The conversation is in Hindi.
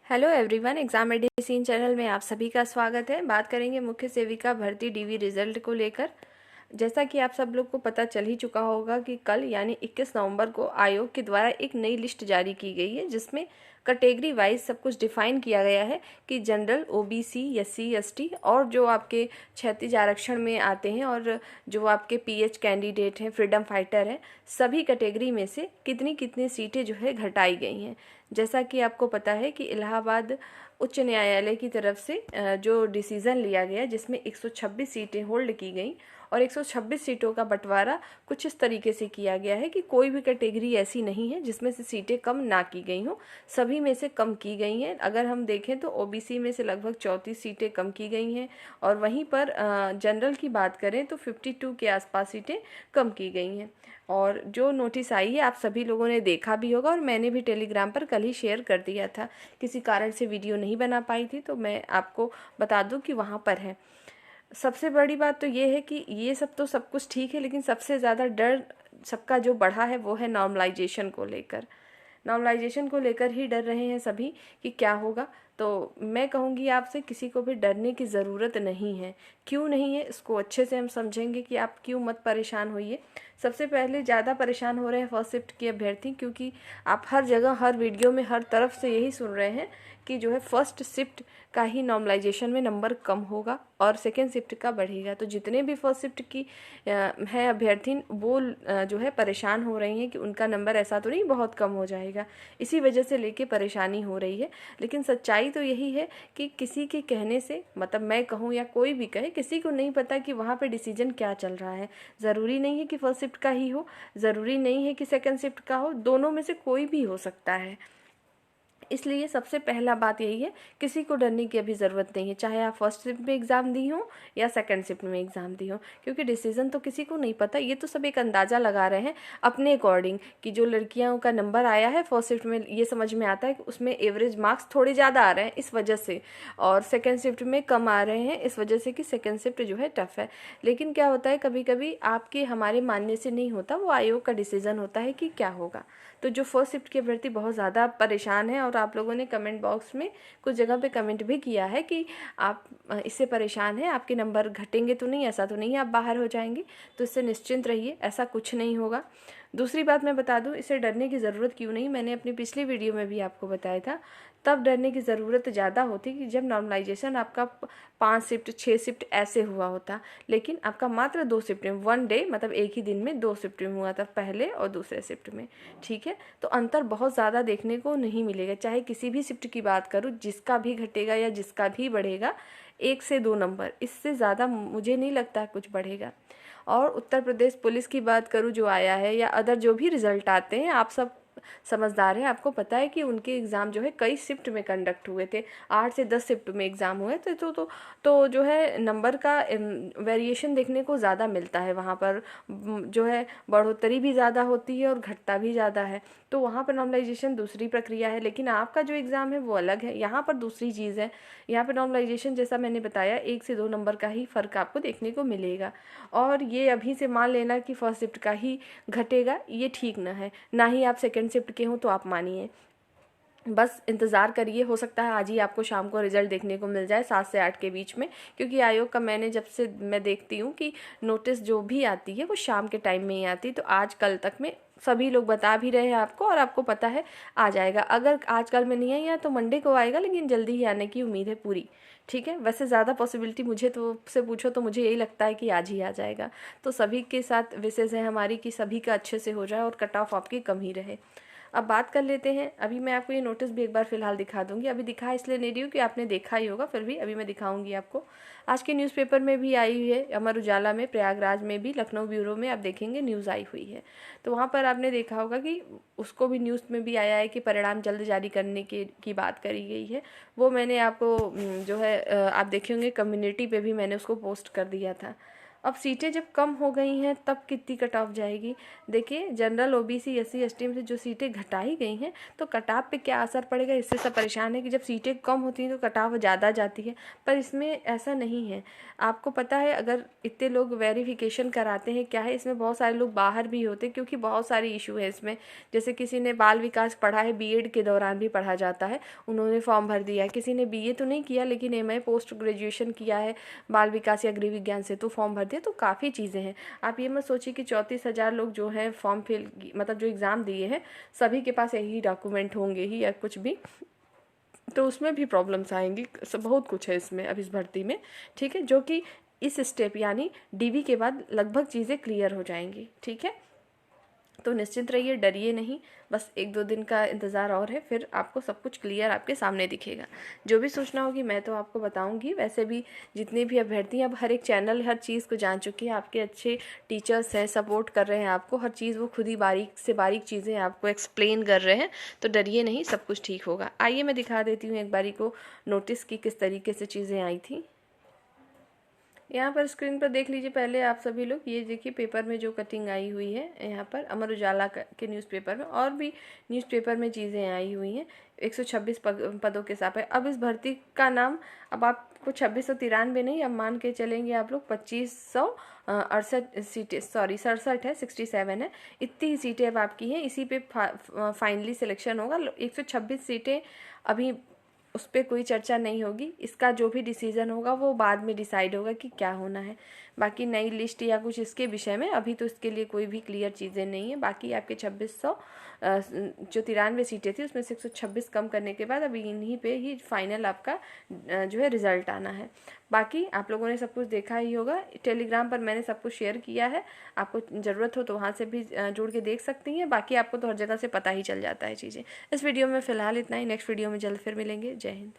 Hello everyone, exam medicine channel में आप सभी का स्वागत है। बात करेंगे मुख्य सेविका भर्ती डीवी रिजल्ट को लेकर। जैसा कि आप सब लोग को पता चल ही चुका होगा कि कल यानी 21 नवंबर को आयोग के द्वारा एक नई लिस्ट जारी की गई है, जिसमें कैटेगरी वाइज सब कुछ डिफाइन किया गया है कि जनरल, ओबीसी, एससी, एसटी और जो आपके क्षैतिज आरक्षण में आते हैं और जो आपके पीएच कैंडिडेट हैं, फ्रीडम फाइटर हैं, सभी कैटेगरी में से कितनी कितनी सीटें जो है घटाई गई हैं। जैसा कि आपको पता है कि इलाहाबाद उच्च न्यायालय की तरफ से जो डिसीज़न लिया गया, जिसमें 126 सीटें होल्ड की गई और 126 सीटों का बंटवारा कुछ इस तरीके से किया गया है कि कोई भी कैटेगरी ऐसी नहीं है जिसमें से सीटें कम ना की गई हों, सभी में से कम की गई हैं। अगर हम देखें तो ओबीसी में से लगभग 34 सीटें कम की गई हैं और वहीं पर जनरल की बात करें तो 52 के आसपास सीटें कम की गई हैं। और जो नोटिस आई है आप सभी लोगों ने देखा भी होगा और मैंने भी टेलीग्राम पर कल ही शेयर कर दिया था। किसी कारण से वीडियो नहीं बना पाई थी तो मैं आपको बता दूं कि वहाँ पर है। सबसे बड़ी बात तो ये है कि ये सब तो सब कुछ ठीक है, लेकिन सबसे ज़्यादा डर सबका जो बढ़ा है वो है नॉर्मलाइजेशन को लेकर। नॉर्मलाइजेशन को लेकर ही डर रहे हैं सभी कि क्या होगा। तो मैं कहूँगी आपसे, किसी को भी डरने की ज़रूरत नहीं है। क्यों नहीं है इसको अच्छे से हम समझेंगे कि आप क्यों मत परेशान होइए। सबसे पहले ज़्यादा परेशान हो रहे हैं फर्स्ट शिफ्ट के अभ्यर्थी, क्योंकि आप हर जगह हर वीडियो में हर तरफ से यही सुन रहे हैं कि जो है फर्स्ट शिफ्ट का ही नॉर्मलाइजेशन में नंबर कम होगा और सेकेंड शिफ्ट का बढ़ेगा। तो जितने भी फर्स्ट शिफ्ट की है अभ्यर्थी वो जो है परेशान हो रही हैं कि उनका नंबर ऐसा तो नहीं बहुत कम हो जाएगा, इसी वजह से लेके परेशानी हो रही है। लेकिन सच्चाई तो यही है कि किसी के कहने से, मतलब मैं कहूँ या कोई भी कहे, किसी को नहीं पता कि वहाँ पे डिसीजन क्या चल रहा है। ज़रूरी नहीं है कि फर्स्ट शिफ्ट का ही हो, ज़रूरी नहीं है कि सेकेंड शिफ्ट का हो, दोनों में से कोई भी हो सकता है। इसलिए सबसे पहला बात यही है, किसी को डरने की अभी ज़रूरत नहीं है, चाहे आप फर्स्ट शिफ्ट में एग्ज़ाम दी हो या सेकंड शिफ्ट में एग्ज़ाम दी हो, क्योंकि डिसीजन तो किसी को नहीं पता। ये तो सब एक अंदाज़ा लगा रहे हैं अपने अकॉर्डिंग कि जो लड़कियों का नंबर आया है फर्स्ट शिफ्ट में, ये समझ में आता है कि उसमें एवरेज मार्क्स थोड़े ज़्यादा आ रहे हैं इस वजह से, और सेकेंड शिफ्ट में कम आ रहे हैं इस वजह से कि सेकेंड शिफ्ट जो है टफ है। लेकिन क्या होता है, कभी कभी आपके हमारे मानने से नहीं होता, वो आयोग का डिसीजन होता है कि क्या होगा। तो जो फर्स्ट शिफ्ट के अभ्यर्थी बहुत ज़्यादा परेशान हैं, और आप लोगों ने कमेंट बॉक्स में कुछ जगह पे कमेंट भी किया है कि आप इससे परेशान हैं, आपके नंबर घटेंगे तो नहीं, ऐसा तो नहीं है आप बाहर हो जाएंगे, तो इससे निश्चिंत रहिए, ऐसा कुछ नहीं होगा। दूसरी बात मैं बता दूं, इसे डरने की ज़रूरत क्यों नहीं, मैंने अपनी पिछली वीडियो में भी आपको बताया था। तब डरने की ज़रूरत ज़्यादा होती कि जब नॉर्मलाइजेशन आपका 5 शिफ्ट 6 शिफ्ट ऐसे हुआ होता, लेकिन आपका मात्र 2 शिफ्ट में, 1 डे मतलब एक ही दिन में 2 शिफ्ट में हुआ था, पहले और दूसरे शिफ्ट में। ठीक है, तो अंतर बहुत ज़्यादा देखने को नहीं मिलेगा। चाहे किसी भी शिफ्ट की बात करूँ, जिसका भी घटेगा या जिसका भी बढ़ेगा 1 से 2 नंबर, इससे ज़्यादा मुझे नहीं लगता कुछ बढ़ेगा। और उत्तर प्रदेश पुलिस की बात करूँ जो आया है, या अदर जो भी रिजल्ट आते हैं, आप सब समझदार हैं, आपको पता है कि उनके एग्ज़ाम जो है कई शिफ्ट में कंडक्ट हुए थे, 8 से 10 शिफ्ट में एग्ज़ाम हुए थे। तो जो है नंबर का वेरिएशन देखने को ज़्यादा मिलता है, वहाँ पर जो है बढ़ोतरी भी ज़्यादा होती है और घटता भी ज़्यादा है। तो वहाँ पर नॉर्मलाइजेशन दूसरी प्रक्रिया है, लेकिन आपका जो एग्ज़ाम है वो अलग है, यहाँ पर दूसरी चीज़ है। यहाँ पर नॉर्मलाइजेशन जैसा मैंने बताया 1 से 2 नंबर का ही फ़र्क आपको देखने को मिलेगा। और ये अभी से मान लेना कि फर्स्ट शिफ्ट का ही घटेगा, ये ठीक ना है, ना ही आप सेकेंड शिफ्ट के हों तो आप मानिए। बस इंतज़ार करिए, हो सकता है आज ही आपको शाम को रिजल्ट देखने को मिल जाए 7 से 8 के बीच में, क्योंकि आयोग का मैंने जब से मैं देखती हूँ कि नोटिस जो भी आती है वो शाम के टाइम में ही आती, तो आज कल तक में सभी लोग बता भी रहे हैं आपको, और आपको पता है आ जाएगा। अगर आज कल में नहीं आया तो मंडे को आएगा, लेकिन जल्दी ही आने की उम्मीद है पूरी। ठीक है, वैसे ज़्यादा पॉसिबिलिटी मुझे तो से पूछो तो मुझे यही लगता है कि आज ही आ जाएगा। तो सभी के साथ विशेष है हमारी कि सभी का अच्छे से हो जाए और कट ऑफ आपकी कम ही रहे। अब बात कर लेते हैं, अभी मैं आपको ये नोटिस भी एक बार फिलहाल दिखा दूंगी। अभी दिखा इसलिए नहीं रही हूँ कि आपने देखा ही होगा, फिर भी अभी मैं दिखाऊंगी आपको। आज के न्यूज़पेपर में भी आई हुई है, अमर उजाला में, प्रयागराज में भी, लखनऊ ब्यूरो में आप देखेंगे न्यूज़ आई हुई है। तो वहाँ पर आपने देखा होगा कि उसको भी न्यूज़ में भी आया है कि परिणाम जल्द जारी करने की बात करी गई है। वो मैंने आपको जो है आप देखे होंगे कम्युनिटी पे भी मैंने उसको पोस्ट कर दिया था। अब सीटें जब कम हो गई हैं तब कितनी कट ऑफ जाएगी। देखिए जनरल, ओबीसी, एससी, एसटी में से जो सीटें घटाई गई हैं तो कट ऑफ पे क्या असर पड़ेगा, इससे सब परेशान है कि जब सीटें कम होती हैं तो कट ऑफ ज़्यादा जाती है, पर इसमें ऐसा नहीं है। आपको पता है अगर इतने लोग वेरिफिकेशन कराते हैं, क्या है इसमें बहुत सारे लोग बाहर भी होते हैं क्योंकि बहुत सारे इशू है इसमें। जैसे किसी ने बाल विकास पढ़ा है, बीएड के दौरान भी पढ़ा जाता है, उन्होंने फॉर्म भर दिया है। किसी ने बीए तो नहीं किया लेकिन एमए पोस्ट ग्रेजुएशन किया है बाल विकास या गृह विज्ञान से, तो फॉर्म भर दिया। तो काफ़ी चीज़ें हैं। आप ये मत सोचिए कि 34,000 लोग जो हैं फॉर्म फिल मतलब जो एग्ज़ाम दिए हैं सभी के पास यही डॉक्यूमेंट होंगे ही या कुछ भी, तो उसमें भी प्रॉब्लम्स आएंगी। बहुत कुछ है इसमें अब इस भर्ती में, ठीक है, जो कि इस स्टेप यानी डीवी के बाद लगभग चीज़ें क्लियर हो जाएंगी। ठीक है, तो निश्चिंत रहिए, डरिए नहीं, बस 1-2 दिन का इंतज़ार और है, फिर आपको सब कुछ क्लियर आपके सामने दिखेगा। जो भी सूचना होगी मैं तो आपको बताऊंगी। वैसे भी जितने भी अभ्यर्थी अब हर एक चैनल हर चीज़ को जान चुकी है, आपके अच्छे टीचर्स हैं, सपोर्ट कर रहे हैं आपको, हर चीज़ वो खुद ही बारीक से बारीक चीज़ें आपको एक्सप्लेन कर रहे हैं, तो डरिए नहीं, सब कुछ ठीक होगा। आइए मैं दिखा देती हूँ एक बारी को नोटिस की किस तरीके से चीज़ें आई थी। यहाँ पर स्क्रीन पर देख लीजिए पहले आप सभी लोग, ये देखिए पेपर में जो कटिंग आई हुई है यहाँ पर अमर उजाला के न्यूज़पेपर में, और भी न्यूज़पेपर में चीज़ें आई हुई हैं 126 पदों के साथ है। अब इस भर्ती का नाम अब आपको 2693 नहीं, अब मान के चलेंगे आप लोग 2568 सीटें, सॉरी 67 है, 67 है, इतनी ही सीटें अब आपकी हैं। इसी पे फाइनली सिलेक्शन होगा। 126 सीटें अभी उस पर कोई चर्चा नहीं होगी, इसका जो भी डिसीजन होगा वो बाद में डिसाइड होगा कि क्या होना है। बाकी नई लिस्ट या कुछ इसके विषय में अभी तो इसके लिए कोई भी क्लियर चीज़ें नहीं है। बाकी आपके 2600 जो 93 सीटें थी उसमें से 126 कम करने के बाद अभी इन्हीं पे ही फाइनल आपका जो है रिजल्ट आना है। बाकी आप लोगों ने सब कुछ देखा ही होगा, टेलीग्राम पर मैंने सब कुछ शेयर किया है, आपको ज़रूरत हो तो वहाँ से भी जुड़ के देख सकती हैं। बाकी आपको तो हर जगह से पता ही चल जाता है चीज़ें। इस वीडियो में फ़िलहाल इतना ही, नेक्स्ट वीडियो में जल्द फिर मिलेंगे। जय हिंद।